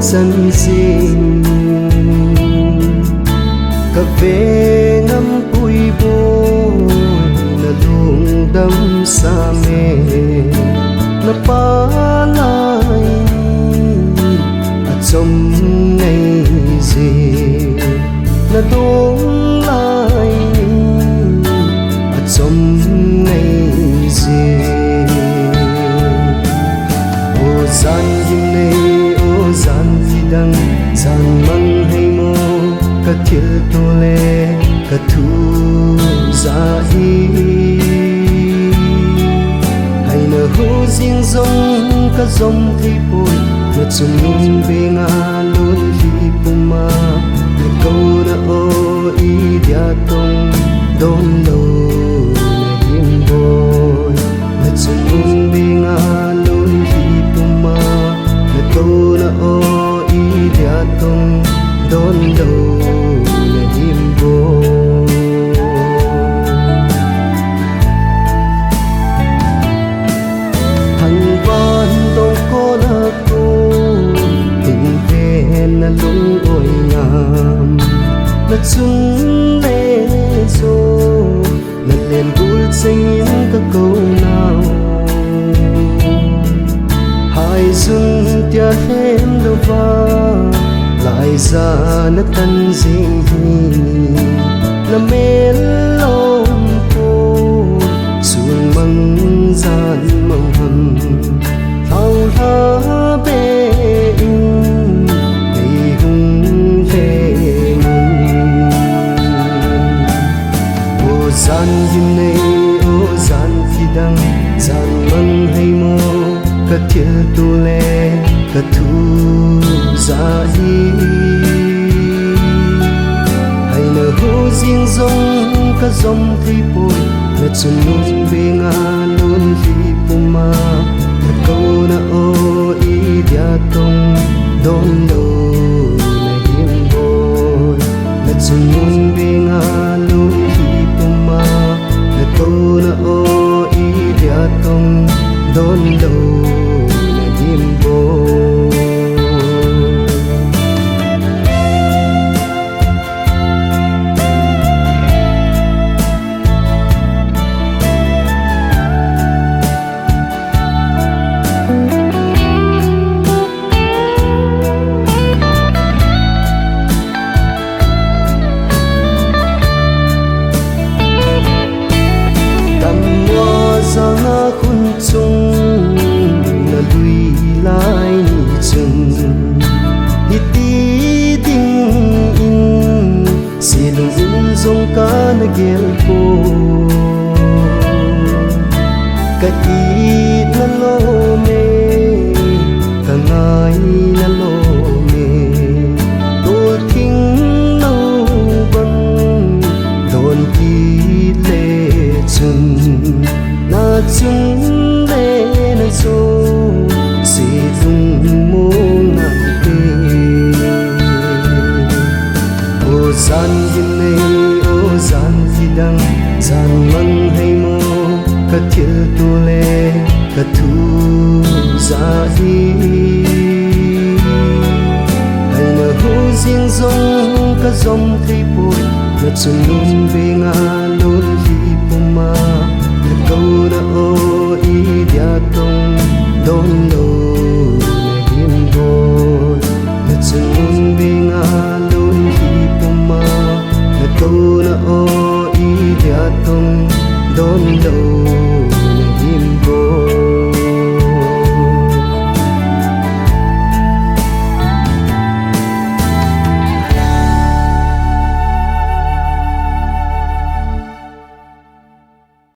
dân sinh cà phê ngắm bụi bôi là luồng đắm xa mê nó phá lại trong ngày gì nó đúng lại trong ngày gì ô gian im này ô gian gì đăng gian măng hay mô cả thiệt tô lê cả thu ra đi hay nở hô riêng rong cả rong thì bồi mà chung luôn về ngã luôn khi bùm mà để câu đã ô ý dia tông đón lâu hiếm bồi mà chung luôn về ngã luôn khi bùm mà để câu đã ô ý dia tông đón lâu hiếm bồi thằng con đâu có là cô tình về là lung ôi ngam là chung lê dô là liền vui xanh những các câu nào hai dưng tia thêm đâu va lại ra nó tân dinh là mê lòng cô xuồng măng gian mong hầm thao thá bê in đầy hung lê mừng ô gian dinh này ô gian gì đăng gian măng hay mô cả thiệt tu lê cả thu ra đi hay nở hô riêng rong cả rong thì bồi là chân luôn về ngã luôn khi bùm mà là câu đã ô ý dia tông đón lâu là hiếm bồi là chân luôn về ngã luôn khi bùm mà là câu đã ô ý dia tông đón lâu là hiếm bồi chung là lùi lại chừng đi tí tình in xì lùng in dòng cá na gel cô cả ít na lô mê cả ngày na lô mê tôi thinh lâu băng đồn tí lệ chừng na chung số xì dung mô ngàn tê ô gian dinh này ô gian gì đăng gian măng hay mô cả thiệt tu lê cả thu ra đi hay nở hô riêng rong cả rong thì bồi là chân luôn về ngã luôn khi bùm mà là câu đã ô ý dia tông đón lâu là hiếm bồi là chân luôn về ngã luôn khi bùm mà là câu đã ô ý dia tông đón lâu